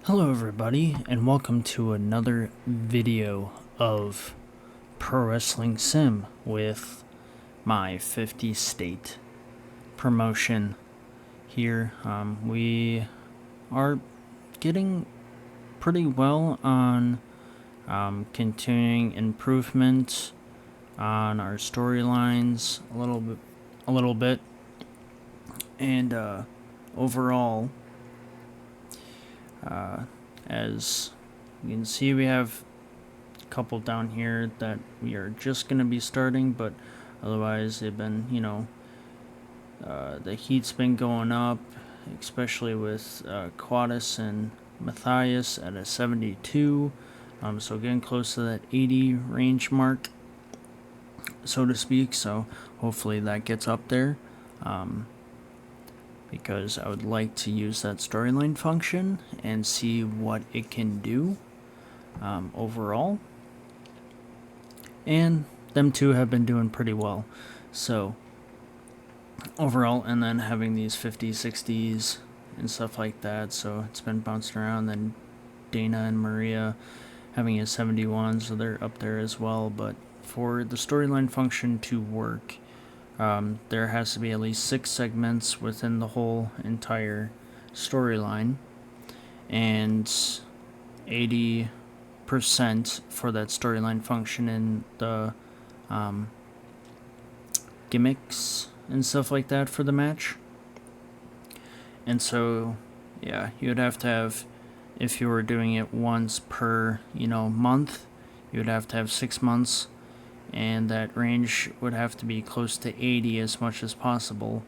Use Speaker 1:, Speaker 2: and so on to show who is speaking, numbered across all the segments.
Speaker 1: Hello everybody, and welcome to another video of Pro Wrestling Sim with my 50 state promotion here. We are getting pretty well on continuing improvement on our storylines a little bit, and overall, as you can see, we have a couple down here that we are just going to be starting, but otherwise they've been, the heat's been going up, especially with Quadus and Matthias at a 72, so getting close to that 80 range mark, so to speak, so hopefully that gets up there. Because I would like to use that storyline function and see what it can do overall. And them two have been doing pretty well. So overall, and then having these 50s, 60s, and stuff like that. So it's been bouncing around. Then Dana and Maria having a 71, so they're up there as well. But for the storyline function to work, there has to be at least 6 segments within the whole entire storyline, and 80% for that storyline function in the gimmicks and stuff like that for the match. And so, yeah, you would have to have, if you were doing it once per, month, you would have to have 6 months. And that range would have to be close to 80 as much as possible.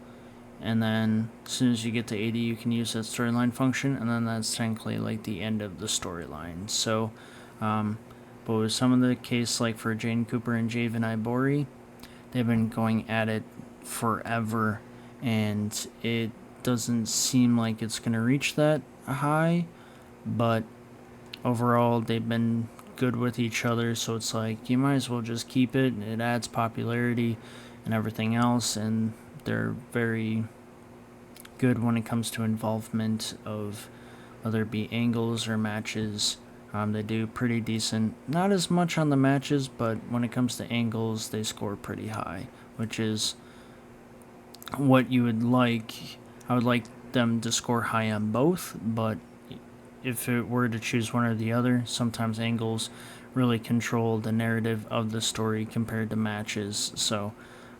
Speaker 1: And then as soon as you get to 80, you can use that storyline function, and then that's technically like the end of the storyline. So, but with some of the case, like for Jane Cooper and Javen Ibori, they've been going at it forever, and it doesn't seem like it's going to reach that high, but overall they've been good with each other, so it's like you might as well just keep it. It adds popularity and everything else, and they're very good when it comes to involvement of whether it be angles or matches. They do pretty decent, not as much on the matches, but when it comes to angles, they score pretty high, which is what you would like. I would like them to score high on both, but if it were to choose one or the other, sometimes angles really control the narrative of the story compared to matches. So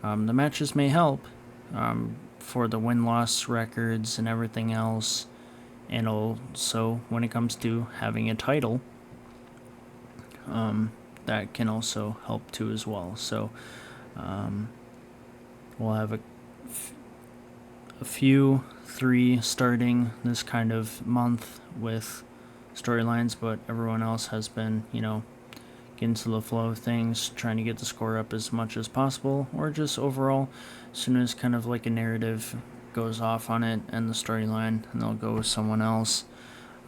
Speaker 1: the matches may help for the win-loss records and everything else, and also when it comes to having a title, that can also help too as well. So we'll have a few 3 starting this kind of month with storylines, but everyone else has been, getting to the flow of things, trying to get the score up as much as possible, or just overall, as soon as kind of like a narrative goes off on it and the storyline, and they'll go with someone else,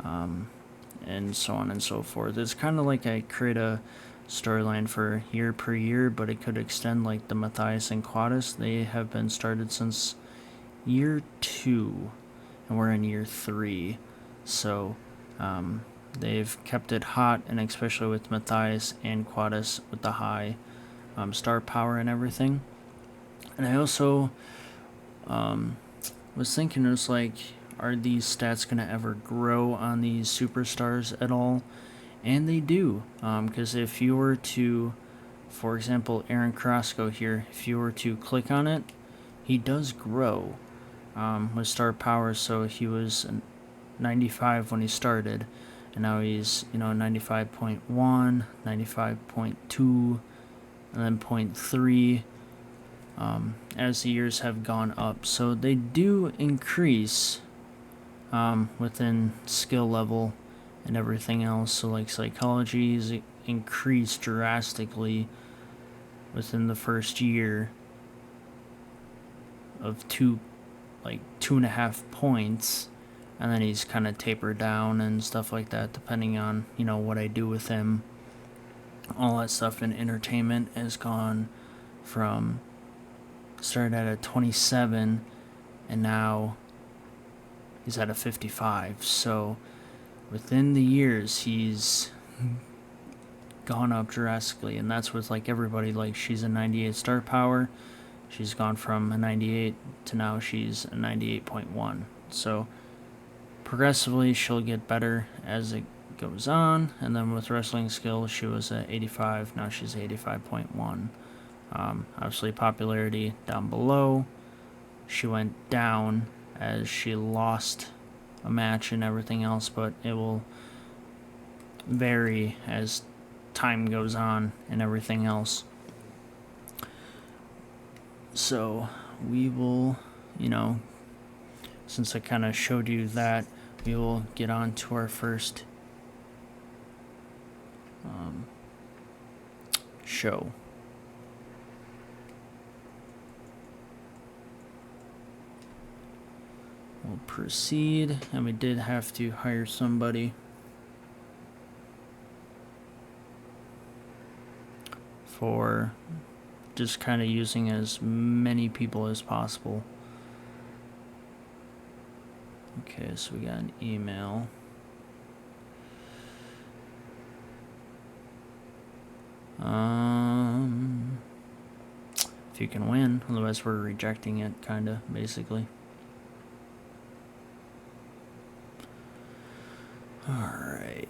Speaker 1: and so on and so forth. It's kind of like I create a storyline for year per year, but it could extend, like the Matthias and Quadus. They have been started since year 2, and we're in year 3, so they've kept it hot, and especially with Matthias and Quadus with the high star power and everything. And I also was thinking, it was like, are these stats going to ever grow on these superstars at all? And they do, because if you were to, for example, Aaron Carrasco here, if you were to click on it, he does grow with star power. So he was 95 when he started, and now he's 95.1, 95.2, and then 0.3 as the years have gone up. So they do increase within skill level and everything else. So like psychology is increased drastically within the first year of 2.5 points, and then he's kind of tapered down and stuff like that, depending on what I do with him. All that stuff in entertainment has gone from, started at a 27, and now he's at a 55. So within the years, he's gone up drastically, and that's with like everybody. Like, she's a 98 star power. She's gone from a 98 to now she's a 98.1. So progressively she'll get better as it goes on. And then with wrestling skills, she was at 85. Now she's 85.1. Obviously popularity down below. She went down as she lost a match and everything else, but it will vary as time goes on and everything else. So we will, since I kind of showed you that, we will get on to our first show. We'll proceed, and we did have to hire somebody for just kind of using as many people as possible. Okay, so we got an email. If you can win, otherwise we're rejecting it, kinda, basically. Alright,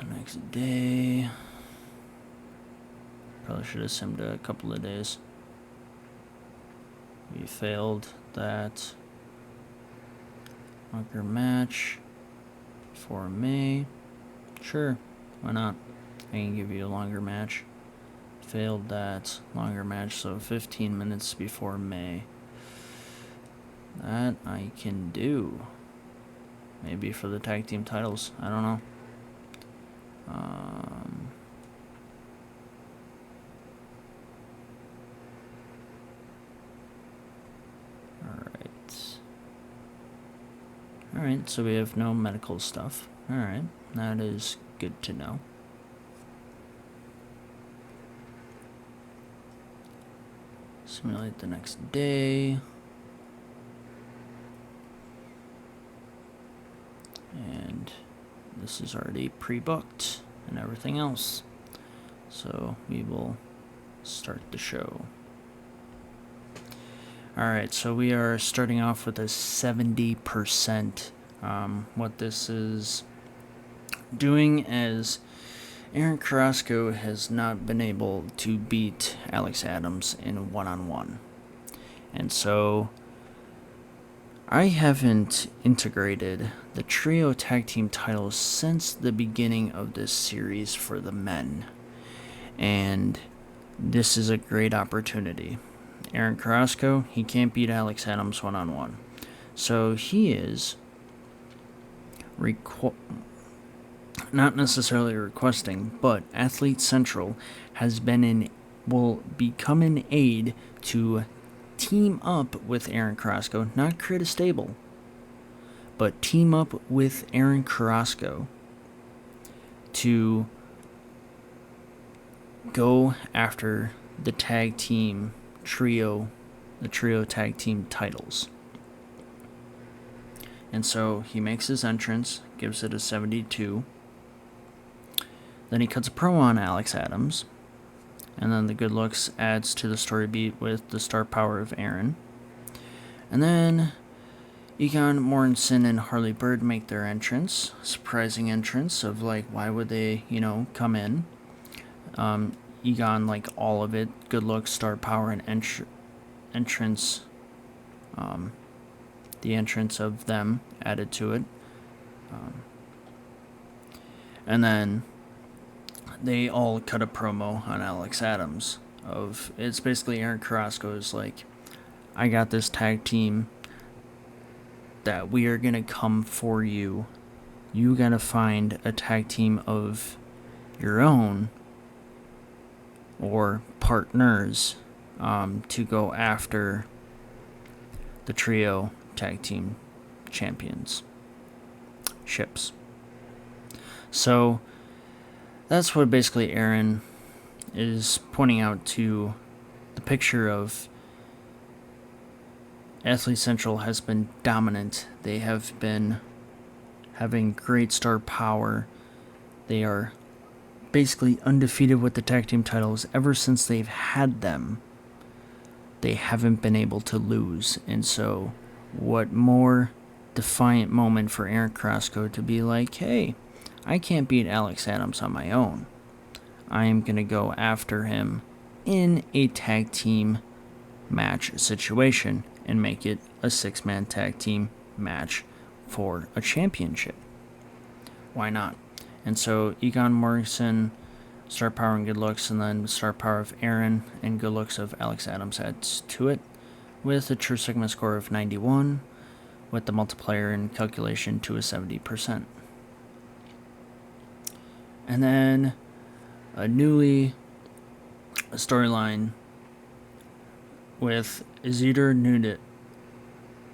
Speaker 1: next day. Probably should have simmed a couple of days. We failed that. Longer match for May. Sure, why not? I can give you a longer match. Failed that longer match, so 15 minutes before May. That I can do. Maybe for the tag team titles. I don't know. Alright, so we have no medical stuff. Alright, that is good to know. Simulate the next day. And this is already pre-booked and everything else. So we will start the show. Alright, so we are starting off with a 70%. What this is doing is Aaron Carrasco has not been able to beat Alex Adams in one-on-one. And so I haven't integrated the trio tag team titles since the beginning of this series for the men. And this is a great opportunity. Aaron Carrasco, he can't beat Alex Adams one-on-one. So he is not necessarily requesting, but Athlete Central will become an aid to team up with Aaron Carrasco, not create a stable, but team up with Aaron Carrasco to go after the tag team trio tag team titles. And so he makes his entrance, gives it a 72. Then he cuts a promo on Alex Adams. And then the good looks adds to the story beat with the star power of Aaron. And then Egon Morrison and Harley Bird make their entrance. Surprising entrance of like, why would they, come in? Egon, like all of it, good looks, star power, and entrance. The entrance of them added to it. And then they all cut a promo on Alex Adams. It's basically Aaron Carrasco is like, I got this tag team that we are going to come for you. You got to find a tag team of your own or partners to go after the trio tag team champions ships. So that's what basically Aaron is pointing out to the picture of Athlete Central has been dominant. They have been having great star power. They are basically undefeated with the tag team titles ever since they've had them. They haven't been able to lose. And so, what more defiant moment for Aaron Carrasco to be like, hey, I can't beat Alex Adams on my own. I am going to go after him in a tag team match situation and make it a 6-man tag team match for a championship. Why not? And so Egon Morrison, star power and good looks, and then star power of Aaron and good looks of Alex Adams adds to it, with a true segment score of 91, with the multiplier and calculation to a 70%. And then a newly storyline with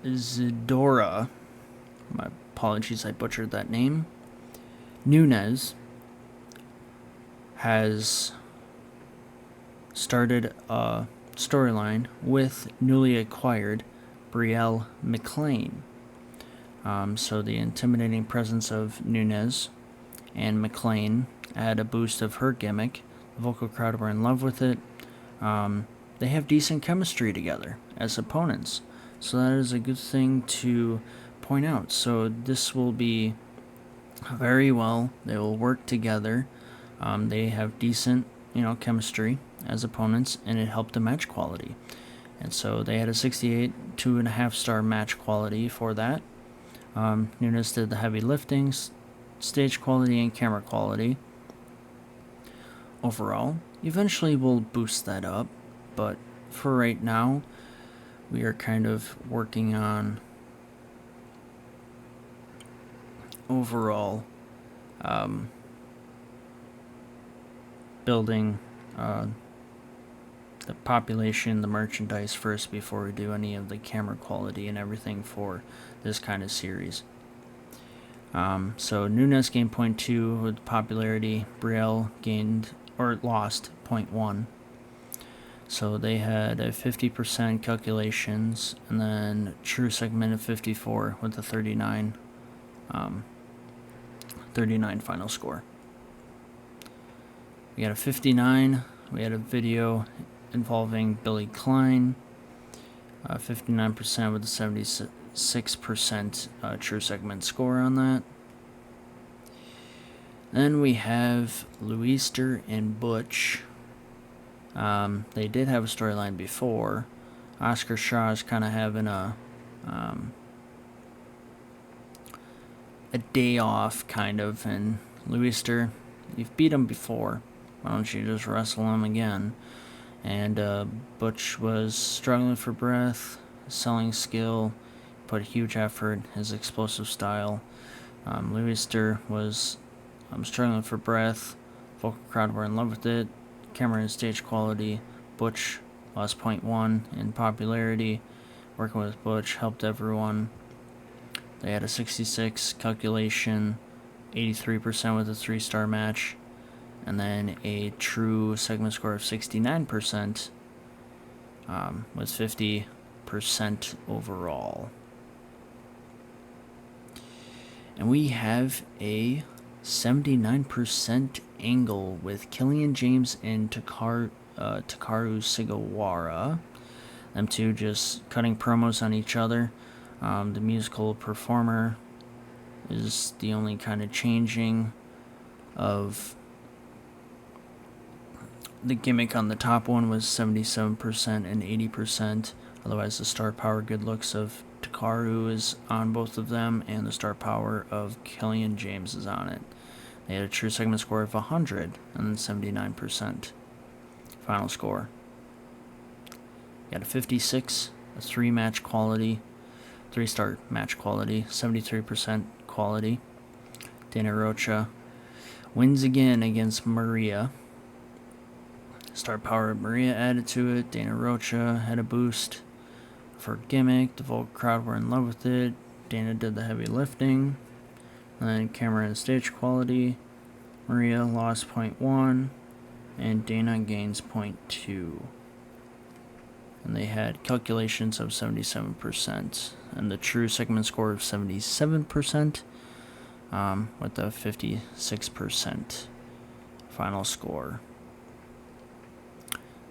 Speaker 1: Isidora, my apologies, I butchered that name, Nunes, has started a storyline with newly acquired Brielle McLean. So the intimidating presence of Nunes and McLean add a boost of her gimmick. The vocal crowd were in love with it. They have decent chemistry together as opponents, so that is a good thing to point out. So this will be very well. They will work together. They have decent, chemistry as opponents, and it helped the match quality. And so they had a 68 2.5 star match quality for that. Nunes did the heavy lifting, stage quality, and camera quality. Overall, eventually we'll boost that up, but for right now, we are kind of working on overall building the population, the merchandise first before we do any of the camera quality and everything for this kind of series. So Nunes gained 0.2 with popularity. Brielle gained or lost 0.1. So they had a 50% calculations, and then true segment of 54 with a 39 final score. We got a 59. We had a video involving Billy Klein, 59% with a 76% true segment score on that. Then we have Luister and Butch. They did have a storyline before. Oscar Shaw is kind of having a day off, kind of, and Luister, you've beat him before. Why don't you just wrestle him again? And Butch was struggling for breath, selling skill, put huge effort, his explosive style. Luister was struggling for breath, vocal crowd were in love with it, camera and stage quality. Butch lost 0.1 in popularity. Working with Butch helped everyone. They had a 66 calculation, 83% with a 3-star match, and then a true segment score of 69%, with 50% overall. And we have a 79% angle with Killian James and Takaru Sugawara. Them two just cutting promos on each other. The musical performer is the only kind of changing of the gimmick. On the top one was 77% and 80%. Otherwise, the star power good looks of Takaru is on both of them, and the star power of Killian James is on it. They had a true segment score of 100 and then 79% final score. You got a 56, a 3-match quality, 3-star match quality, 73% quality. Dana Rocha wins again against Maria. Star power of Maria added to it. Dana Rocha had a boost for gimmick. The vocal crowd were in love with it. Dana did the heavy lifting. And then camera and stage quality. Maria lost 0.1 and Dana gains 0.2. And they had calculations of 77% and the true segment score of 77%. with a 56% final score.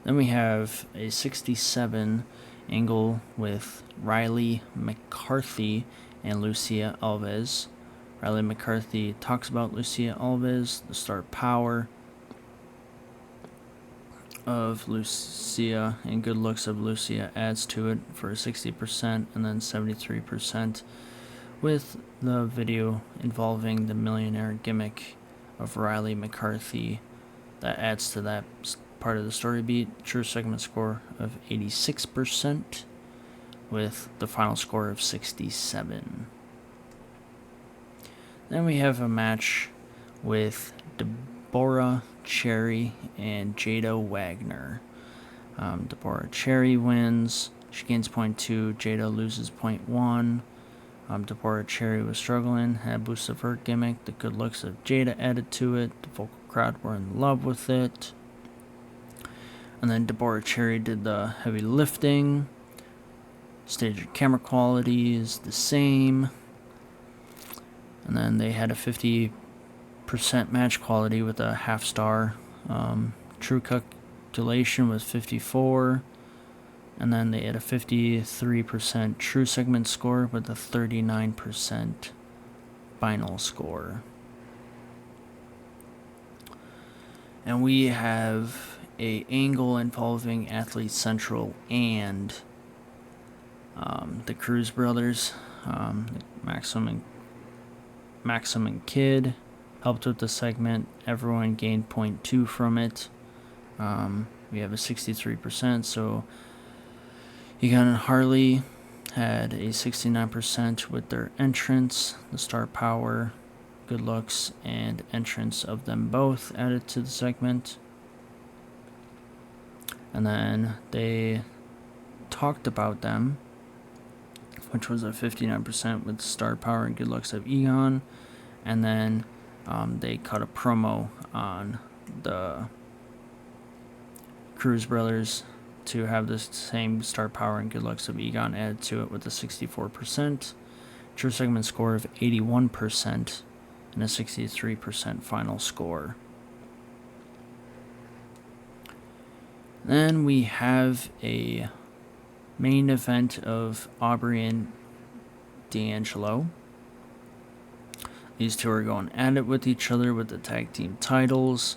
Speaker 1: Then we have a 67 angle with Riley McCarthy and Lucia Alves. Riley McCarthy talks about Lucia Alves, the star power of Lucia and good looks of Lucia adds to it for 60% and then 73% with the video involving the millionaire gimmick of Riley McCarthy that adds to that part of the story beat. True segment score of 86% with the final score of 67. Then we have a match with Deborah Cherry and Jada Wagner. Deborah Cherry wins. She gains 0.2. Jada loses 0.1. Deborah Cherry was struggling, had a boost of her gimmick. The good looks of Jada added to it. The vocal crowd were in love with it. And then Deborah Cherry did the heavy lifting. Stage and camera quality is the same. And then they had a 50% match quality with a half star. True calculation was 54. And then they had a 53% true segment score with a 39% final score. And we have a angle involving Athlete Central and the Cruz brothers. Maxim and Kid helped with the segment. Everyone gained 0.2 from it. We have a 63%, so Egon and Harley had a 69% with their entrance, the star power, good looks, and entrance of them both added to the segment. And then they talked about them, which was a 59% with star power and good looks of Egon. And then they cut a promo on the Cruz brothers to have the same star power and good looks of Egon added to it with a 64%. True segment score of 81% and a 63% final score. Then we have a main event of Aubrey and D'Angelo. These two are going at it with each other with the tag team titles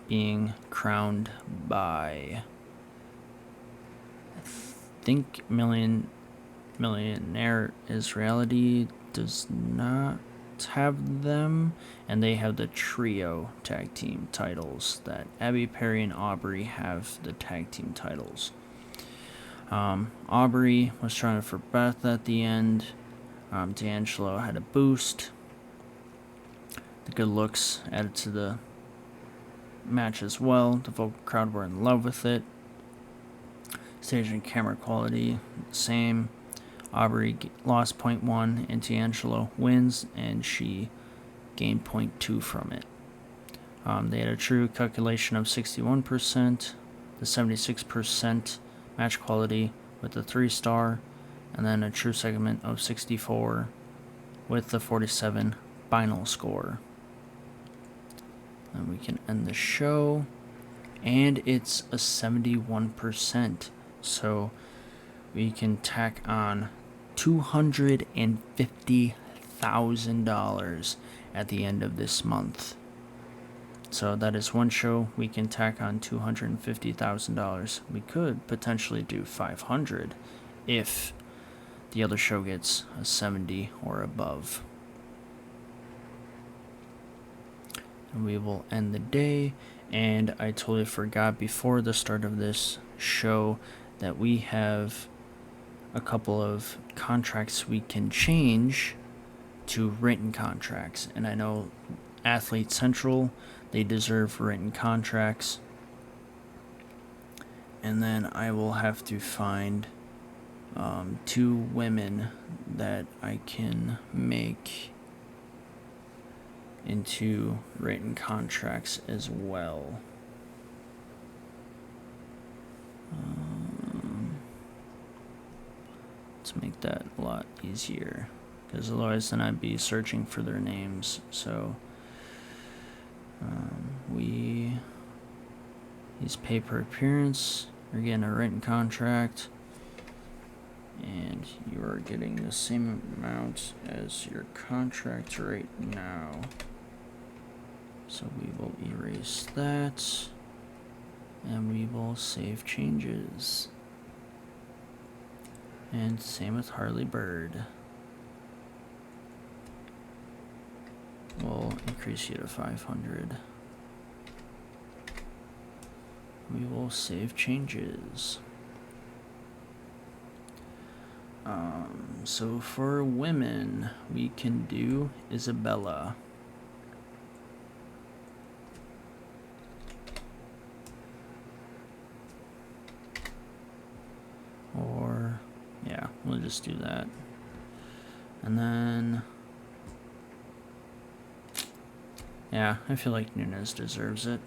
Speaker 1: being crowned by, I think, Millionaire Israelity does not have them, and they have the trio tag team titles that Abby Perry and Aubrey have the tag team titles. Aubrey was trying for Beth at the end. D'Angelo had a boost. The good looks added to the match as well. The vocal crowd were in love with it. Stage and camera quality, same. Aubrey lost 0.1 and D'Angelo wins, and she gained 0.2 from it. They had a true calculation of 61%, the 76% match quality with the 3-star, and then a true segment of 64 with the 47 final score. And we can end the show, and it's a 71%, so we can tack on $250,000 at the end of this month. So that is one show we can tack on $250,000. We could potentially do $500 if the other show gets a 70 or above. And we will end the day. And I totally forgot before the start of this show that we have a couple of contracts we can change to written contracts. And I know Athlete Central, they deserve written contracts. And then I will have to find 2 women that I can make into written contracts as well. Let's make that a lot easier. because otherwise then I'd be searching for their names. So he's pay per appearance. You're getting a written contract, and you are getting the same amount as your contract right now. So we will erase that, and we will save changes. And same with Harley Bird. We'll increase you to 500. We will save changes. So for women, we can do Isabella. Or, yeah, we'll just do that. And then, yeah, I feel like Nunes deserves it.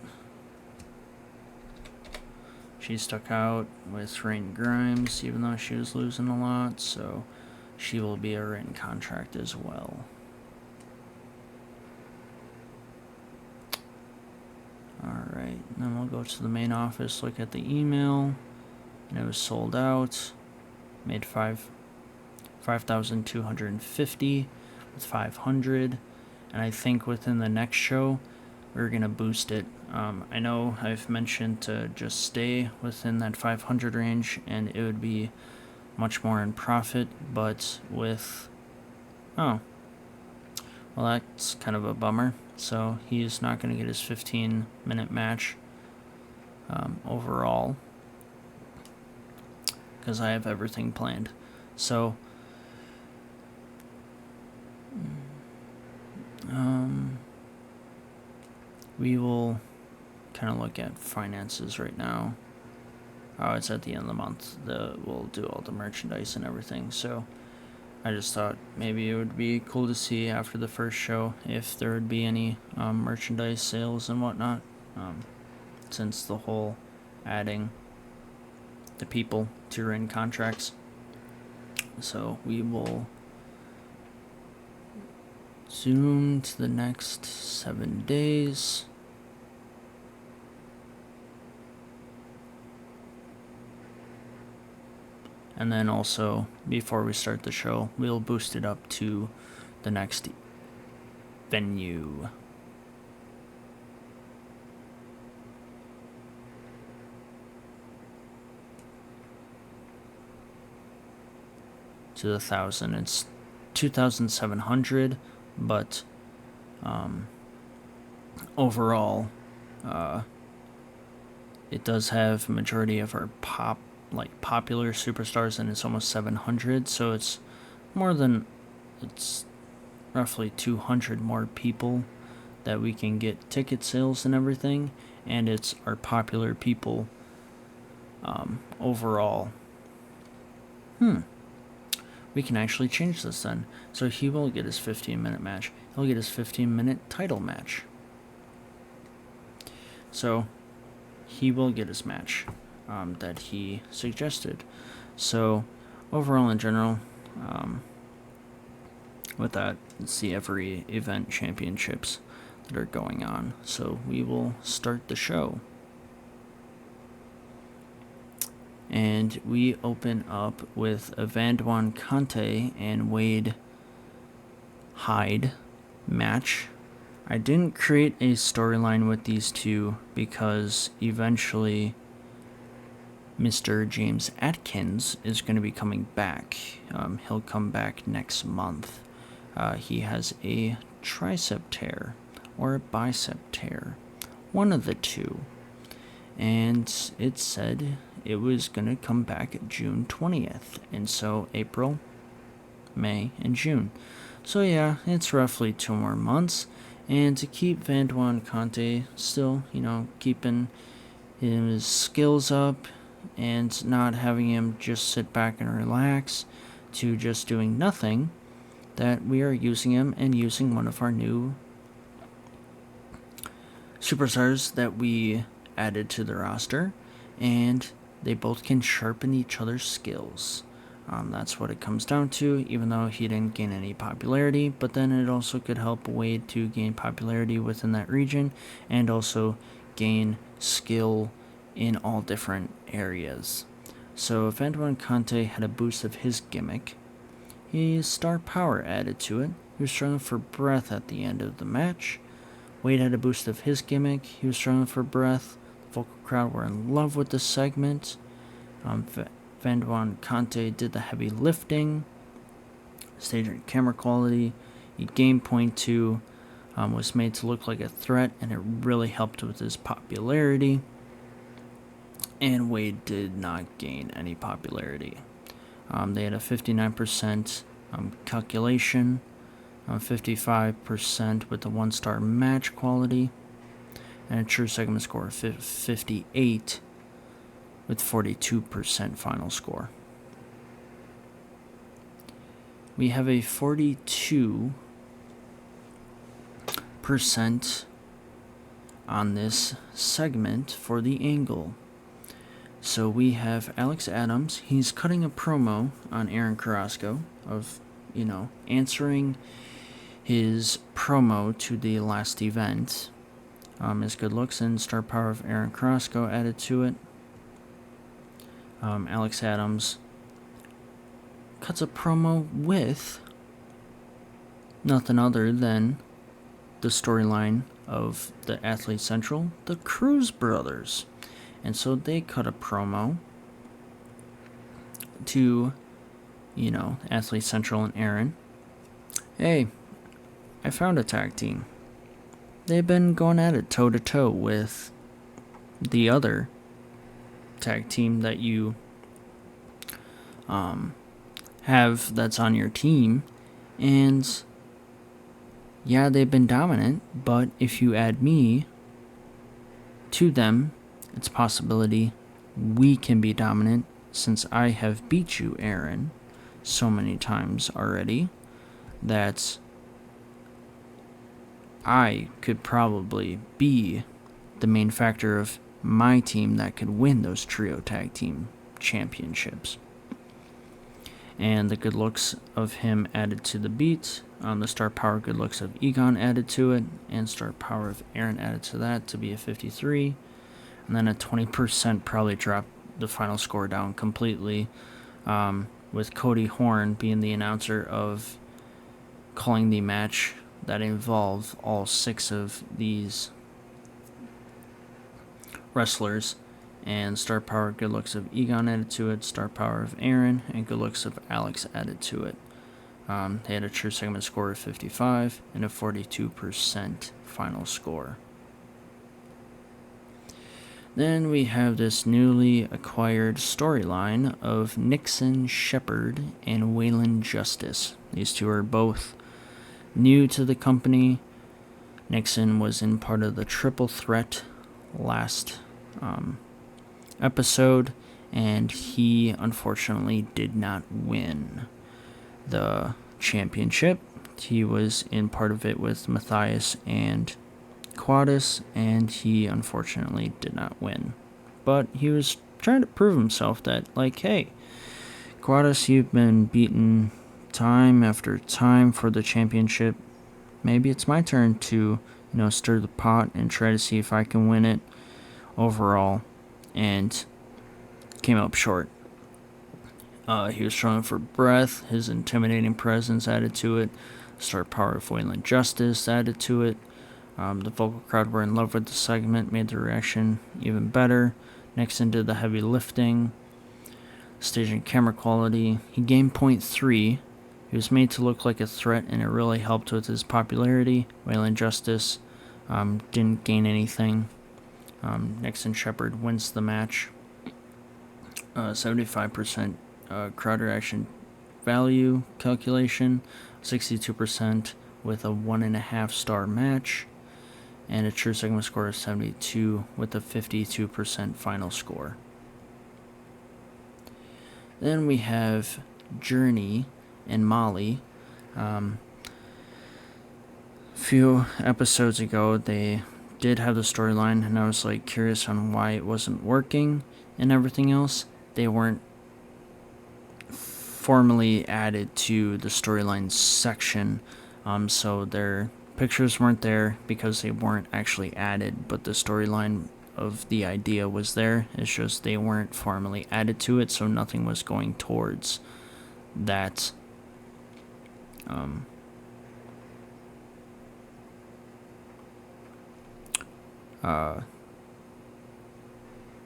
Speaker 1: She stuck out with Rain Grimes, even though she was losing a lot, so she will be a written contract as well. Alright, then we'll go to the main office, look at the email, and it was sold out. Made 5,250 with 500, and I think within the next show we're gonna boost it. I know I've mentioned to just stay within that 500 range, and it would be much more in profit, but with well, that's kind of a bummer. So he's not going to get his 15-minute match overall, because I have everything planned. So we will kind of look at finances right now. Oh, it's at the end of the month. We'll do all the merchandise and everything. So I just thought maybe it would be cool to see after the first show if there would be any merchandise sales and whatnot, since the whole adding the people to your in contracts. So we will zoom to the next 7 days. And then also, before we start the show, we'll boost it up to the next venue. To 1,000. It's 2,700, but overall, it does have majority of our popular superstars, and it's almost 700, so it's roughly 200 more people that we can get ticket sales and everything, and it's our popular people overall. We can actually change this then. So he will get his 15-minute match. He'll get his 15-minute title match. So he will get his match that he suggested. So overall in general, with that, let's see every event championships that are going on. So we will start the show. And we open up with a Vanduan Conte and Wade Hyde match. I didn't create a storyline with these two because eventually Mr. James Atkins is going to be coming back. He'll come back next month. He has a tricep tear or a bicep tear, one of the two. And it said it was going to come back June 20th. And so April, May, and June. So yeah, it's roughly 2 more months. And to keep Vanduan Conte still, keeping his skills up and not having him just sit back and relax to just doing nothing, that we are using him and using one of our new superstars that we added to the roster, and they both can sharpen each other's skills. That's what it comes down to, even though he didn't gain any popularity. But then it also could help Wade to gain popularity within that region and also gain skill in all different areas. So if Antoine Conte had a boost of his gimmick, his star power added to it. He was struggling for breath at the end of the match. Wade had a boost of his gimmick. He was struggling for breath. The vocal crowd were in love with the segment. Antoine Conte did the heavy lifting. Stage and camera quality. He gained 0.2. Was made to look like a threat, and it really helped with his popularity. And Wade did not gain any popularity. They had a 59% calculation, 55% with the 1-star match quality, and a true segment score of 58 with 42% final score. We have a 42% on this segment for the angle. So we have Alex Adams. He's cutting a promo on Aaron Carrasco of, answering his promo to the last event. His good looks and star power of Aaron Carrasco added to it. Alex Adams cuts a promo with nothing other than the storyline of the Athlete Central, the Cruz brothers. And so they cut a promo to, Athlete Central and Aaron. Hey, I found a tag team. They've been going at it toe-to-toe with the other tag team that you have that's on your team. And yeah, they've been dominant, but if you add me to them, it's a possibility we can be dominant since I have beat you, Aaron, so many times already that I could probably be the main factor of my team that could win those trio tag team championships. And the good looks of him added to the beat. The star power good looks of Egon added to it, and star power of Aaron added to that to be a 53. And then a 20% probably dropped the final score down completely, with Cody Horn being the announcer of calling the match that involved all 6 of these wrestlers. And star power good looks of Egon added to it, star power of Aaron, and good looks of Alex added to it. They had a true segment score of 55 and a 42% final score. Then we have this newly acquired storyline of Nixon Shepard and Waylon Justice. These two are both new to the company. Nixon was in part of the Triple Threat last episode, and he unfortunately did not win the championship. He was in part of it with Matthias and Quadus, and he unfortunately did not win. But he was trying to prove himself that, hey, Quadus, you've been beaten time after time for the championship. Maybe it's my turn to, stir the pot and try to see if I can win it overall. And came up short. He was struggling for breath. His intimidating presence added to it. Star power of Waylon Justice added to it. The vocal crowd were in love with the segment, made the reaction even better. Nixon did the heavy lifting. Stage and camera quality. He gained 0.3. He was made to look like a threat, and it really helped with his popularity. Waylon Justice didn't gain anything. Nixon Shepard wins the match. 75% crowd reaction value calculation, 62% with a 1.5 star match, and a true segment score of 72 with a 52% final score. Then we have Journey and Molly. A few episodes ago, they did have the storyline, and I was curious on why it wasn't working and everything else. They weren't formally added to the storyline section. So their pictures weren't there because they weren't actually added, but the storyline of the idea was there. It's just they weren't formally added to it, so nothing was going towards that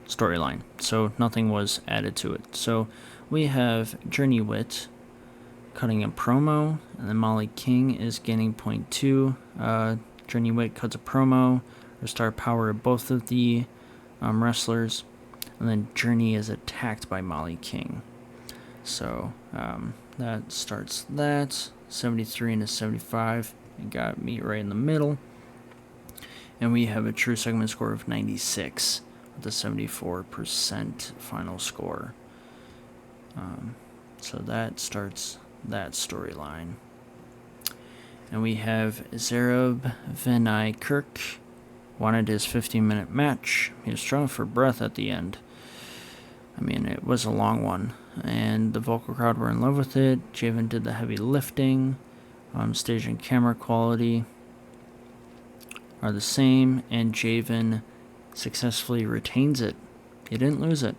Speaker 1: storyline. So nothing was added to it. So we have Journey Wit cutting a promo, and then Molly King is getting point 2. Journey Wit cuts a promo, or star power of both of the wrestlers, and then Journey is attacked by Molly King. So that starts that. 73 into 75. It got me right in the middle. And we have a true segment score of 96 with a 74% final score. So that starts that storyline. And we have Zareb Venai Kirk wanted his 15-minute match. He was struggling for breath at the end. I mean, it was a long one. And the vocal crowd were in love with it. Javen did the heavy lifting. Stage and camera quality are the same. And Javen successfully retains it. He didn't lose it.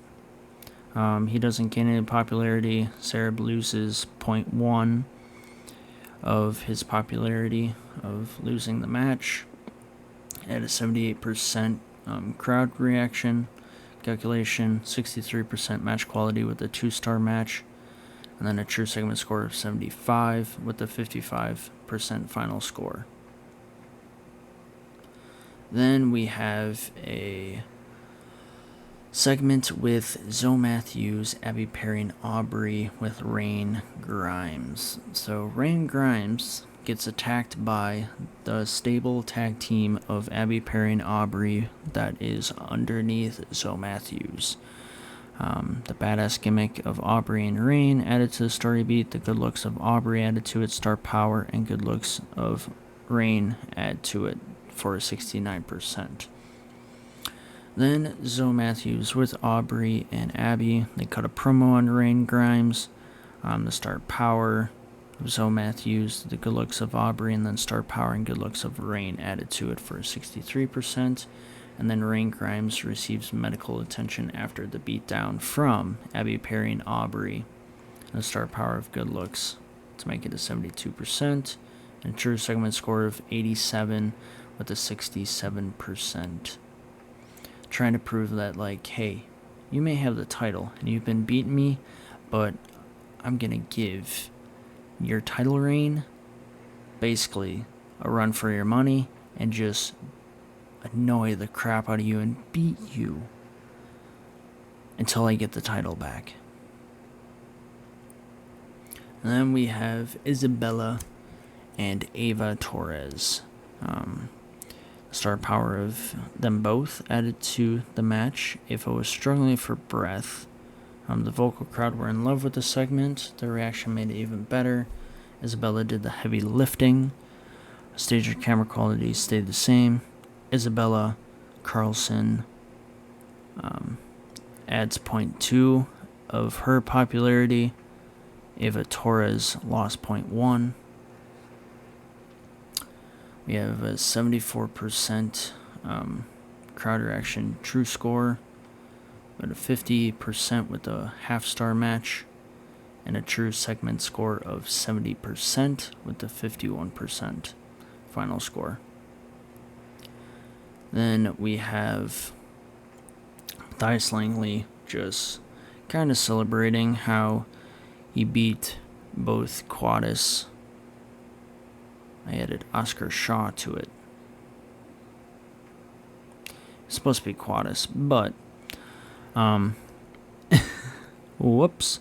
Speaker 1: He doesn't gain any popularity. Zareb loses 0.1 of his popularity of losing the match. At a 78% crowd reaction calculation, 63% match quality with a 2-star match, and then a true segment score of 75 with a 55% final score. Then we have a segment with Zoe Matthews, Abby Perry, and Aubrey with Rain Grimes. So Rain Grimes gets attacked by the stable tag team of Abby Perry and Aubrey that is underneath Zoe Matthews. The badass gimmick of Aubrey and Rain added to the story beat. The good looks of Aubrey added to it. Star power and good looks of Rain add to it for 69%. Then Zoe Matthews with Aubrey and Abby. They cut a promo on Rain Grimes. The star power of Zoe Matthews, the good looks of Aubrey, and then star power and good looks of Rain added to it for 63%. And then Rain Grimes receives medical attention after the beatdown from Abby Perry and Aubrey. The star power of good looks to make it a 72%. And true segment score of 87 with a 67%. Trying to prove that, like, hey, you may have the title and you've been beating me, but I'm gonna give your title reign basically a run for your money and just annoy the crap out of you and beat you until I get the title back. And then we have Isabella and Ava Torres. Star power of them both added to the match. Ava was struggling for breath. The vocal crowd were in love with the segment. The reaction made it even better. Isabella did the heavy lifting. Stage and camera quality stayed the same. Isabella Carlson adds 0.2 of her popularity. Ava Torres lost 0.1. We have a 74% crowd reaction true score, but a 50% with a half-star match, and a true segment score of 70% with the 51% final score. Then we have Thais Langley just kind of celebrating how he beat both Quadis. I added Oscar Shaw to it. It's supposed to be Quadis, but whoops.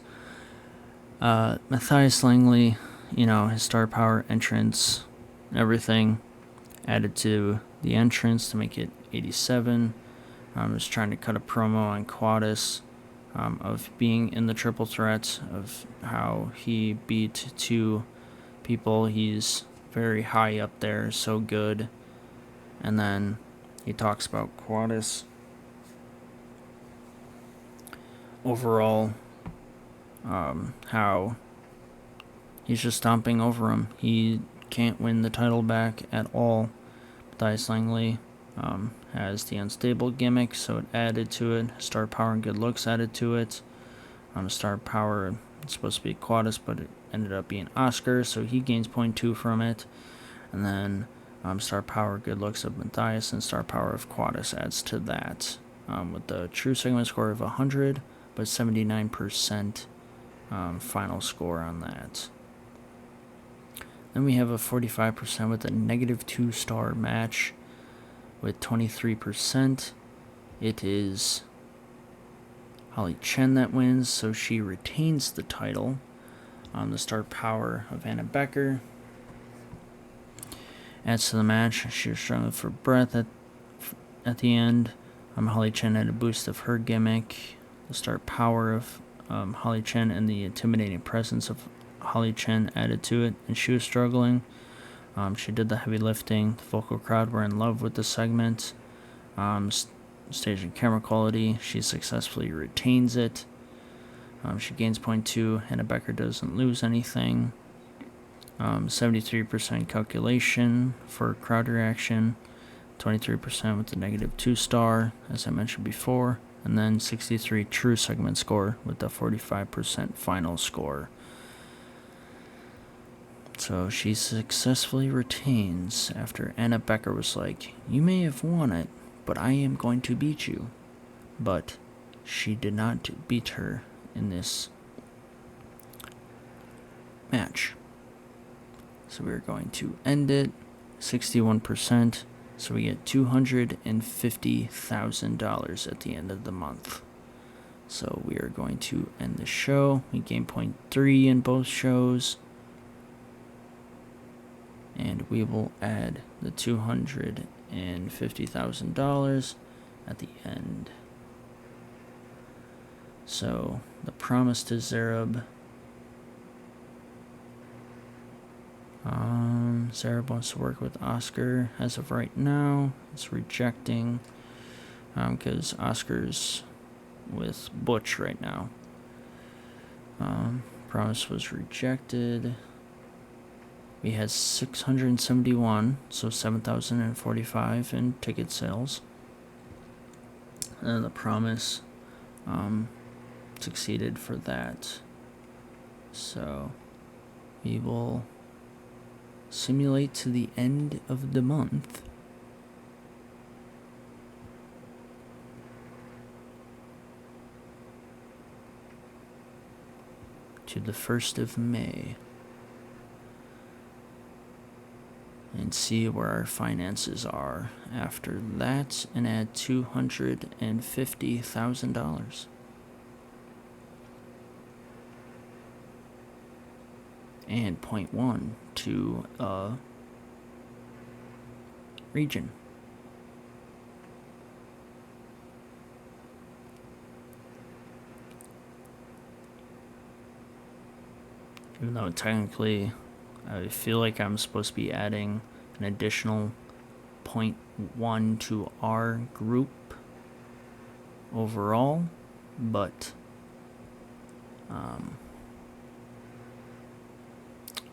Speaker 1: Matthias Langley, his star power entrance, everything added to the entrance to make it 87. Was trying to cut a promo on Quadis of being in the triple threat, of how he beat 2 people. He's very high up there, so good. And then he talks about Quadis overall, how he's just stomping over him. He can't win the title back at all. Mathias Langley has the unstable gimmick, so it added to it. Star power and good looks added to it. Star power, it's supposed to be Quadus, but it ended up being Oscar, so he gains 0.2 from it. And then star power, good looks of Mathias, and star power of Quadus adds to that. With the true segment score of 100, but 79% final score on that. Then we have a 45% with a negative 2-star match with 23%. It is Holly Chen that wins, so she retains the title. The star power of Anna Becker adds to the match. She was struggling for breath at the end. Holly Chen had a boost of her gimmick. The star power of Holly Chen and the intimidating presence of Holly Chen added to it, and she was struggling. She did the heavy lifting. The vocal crowd were in love with the segment. Stage and camera quality, she successfully retains it. She gains 0.2. Hannah Becker doesn't lose anything. 73% calculation for crowd reaction. 23% with the negative 2-star, as I mentioned before. And then 63 true segment score with the 45% final score. So she successfully retains after Anna Becker was like, "You may have won it, but I am going to beat you." But she did not beat her in this match. So we're going to end it 61%. So we get $250,000 at the end of the month. So we are going to end the show. We gain 0.3 in both shows. And we will add the $250,000 at the end. So the promise to Zareb. Zareb wants to work with Oscar as of right now. It's rejecting because Oscar's with Butch right now. Promise was rejected. We had 671, so 7,045 in ticket sales. And the promise succeeded for that. So we will simulate to the end of the month. To the 1st of May. And see where our finances are after that, and add $250,000. And 0.1 to region. Even though technically I feel like I'm supposed to be adding an additional 0.1 to our group overall, but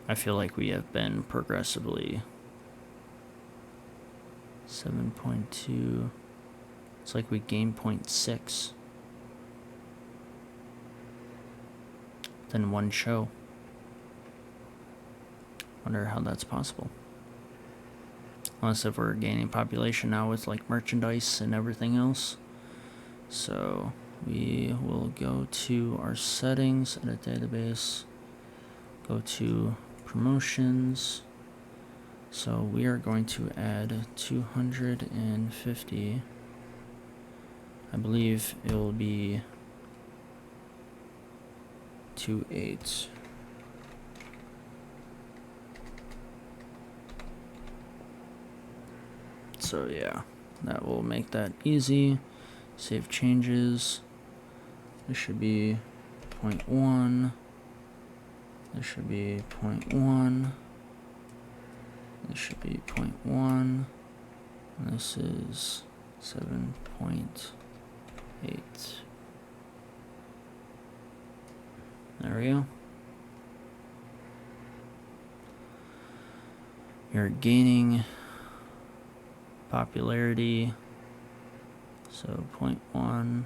Speaker 1: I feel like we have been progressively 7.2. It's like we gained 0.6. Then one show. Wonder how that's possible. Unless if we're gaining population now with like merchandise and everything else. So we will go to our settings, edit database, go to promotions. So we are going to add 250. I believe it will be 28. So yeah, that will make that easy. Save changes. This should be 0.1. This should be 0.1. This should be 0.1. And this is 7.8. There we go. You're gaining popularity. So 0.1.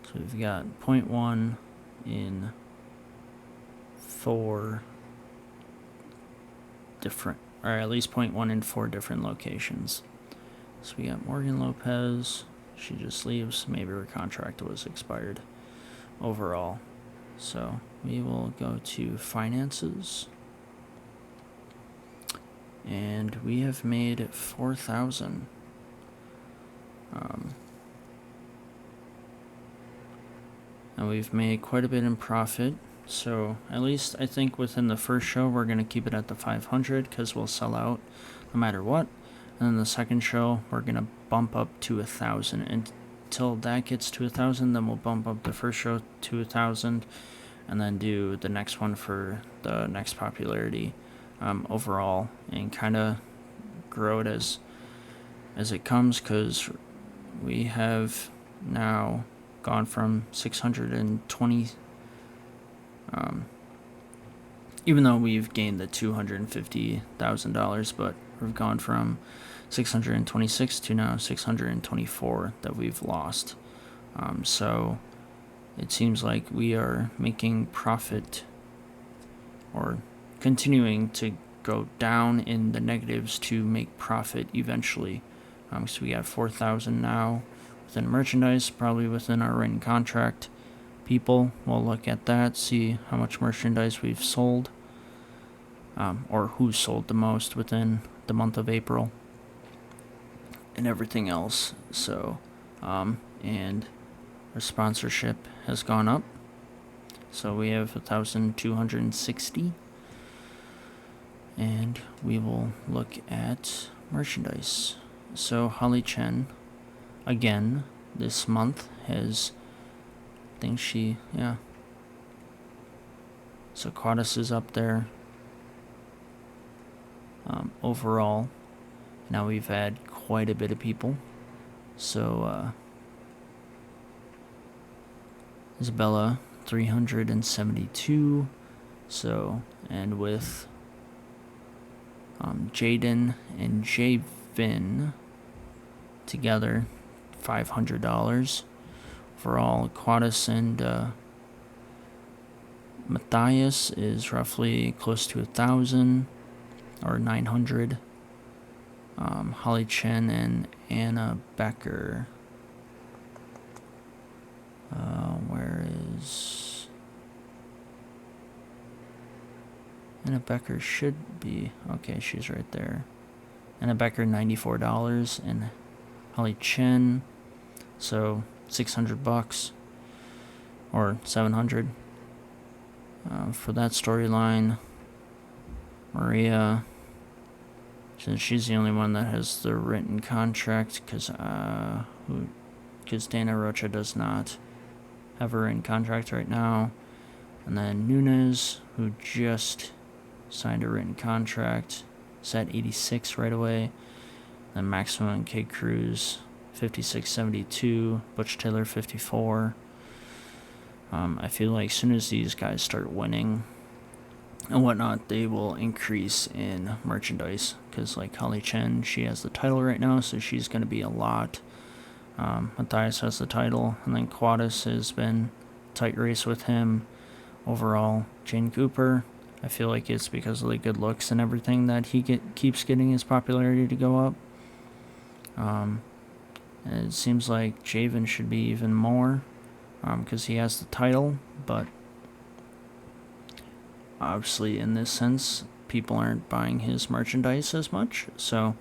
Speaker 1: So we've got 0.1 in 4 different, or at least 0.1 in 4 different locations. So we got Morgan Lopez. She just leaves. Maybe her contract was expired overall. So we will go to finances. And we have made 4,000. And we've made quite a bit in profit. So at least I think within the first show, we're going to keep it at the 500 because we'll sell out no matter what. And then the second show, we're going to bump up to 1,000. Until that gets to 1,000, then we'll bump up the first show to 1,000. And then do the next one for the next popularity overall. And kind of grow it as it comes, because we have now gone from 620, even though we've gained the $250,000, but we've gone from 626 to now 624 that we've lost. So it seems like we are making profit, or continuing to go down in the negatives to make profit eventually. So we got 4,000 now within merchandise, probably within our written contract. People, we'll look at that, see how much merchandise we've sold, or who sold the most within the month of April, and everything else. So, and our sponsorship has gone up. So we have 1,260. And we will look at merchandise. So Holly Chen, again, this month has, I think she, yeah. So Quadis is up there. Overall, now we've had quite a bit of people. So Isabella, 372. So, and with Jaden and Javin together, $500 for all. Quadis and Matthias is roughly close to 1,000 or 900. Holly Chen and Anna Becker. Where is Anna Becker? Should be okay. She's right there. Anna Becker, $94, and Holly Chen, so $600 or 700 for that storyline. Maria, since she's the only one that has the written contract, because Dana Rocha does not have a written contract right now. And then Nunez, who just signed a written contract, set 86 right away. Then Maxwell and K. Cruz, 56.72. Butch Taylor, 54. I feel like as soon as these guys start winning and whatnot, they will increase in merchandise. Because like Holly Chen, she has the title right now, so she's going to be a lot. Matthias has the title, and then Quadis has been a tight race with him. Overall, Jane Cooper, I feel like it's because of the good looks and everything that he keeps getting his popularity to go up. And it seems like Javen should be even more, because he has the title, but obviously in this sense, people aren't buying his merchandise as much, so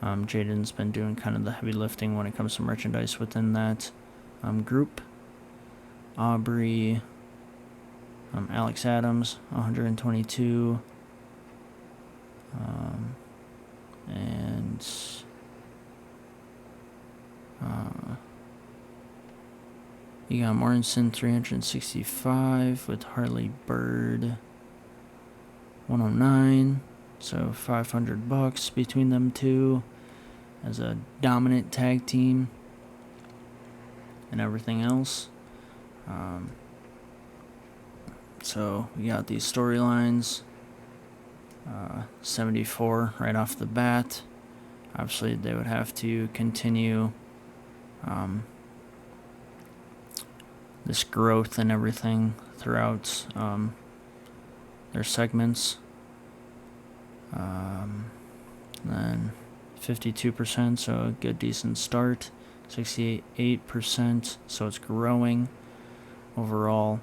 Speaker 1: Jaden's been doing kind of the heavy lifting when it comes to merchandise within that group. Aubrey, Alex Adams, 122, and you got Morrison, 365, with Harley Bird, 109, so $500 between them two as a dominant tag team. and everything else. So we got these storylines. 74 right off the bat. Obviously, they would have to continue this growth and everything throughout their segments. Then 52%, so a good decent start. 68%, so it's growing overall.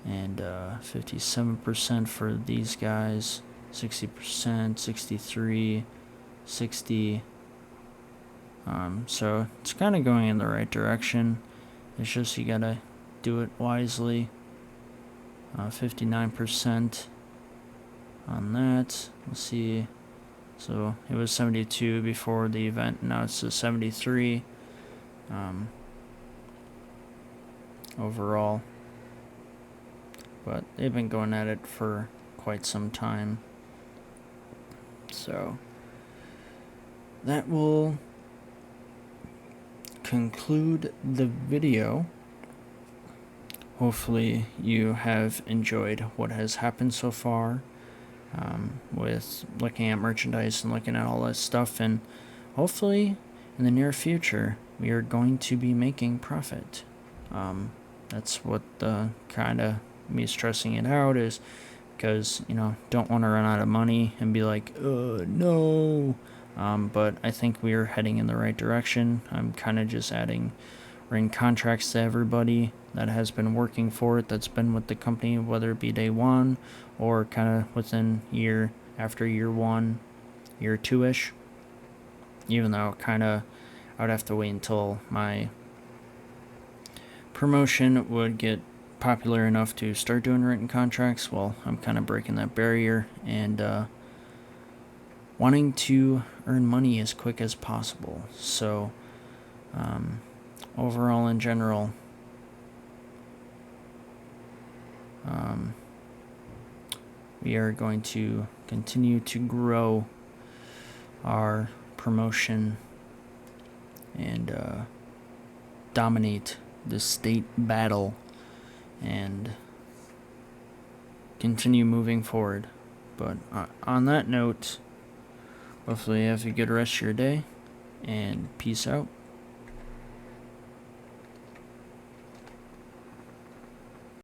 Speaker 1: And 57% for these guys. 60%, 63, 60. So it's kind of going in the right direction. It's just you gotta do it wisely. 59% on that. Let's see. So it was 72 before the event. Now it's 73 overall. But they've been going at it for quite some time. So that will conclude the video. Hopefully you have enjoyed what has happened so far with looking at merchandise and looking at all that stuff, and hopefully in the near future we are going to be making profit. That's what the kind of me stressing it out is, because don't want to run out of money and be like, no. But I think we are heading in the right direction. I'm kind of just adding written contracts to everybody that has been working for it, that's been with the company, whether it be day one or kind of within year after year one, year two-ish. Even though I would have to wait until my promotion would get popular enough to start doing written contracts. Well, I'm kind of breaking that barrier and wanting to earn money as quick as possible. So overall, in general, we are going to continue to grow our promotion and dominate the state battle and continue moving forward. But on that note, hopefully you have a good rest of your day, and peace out.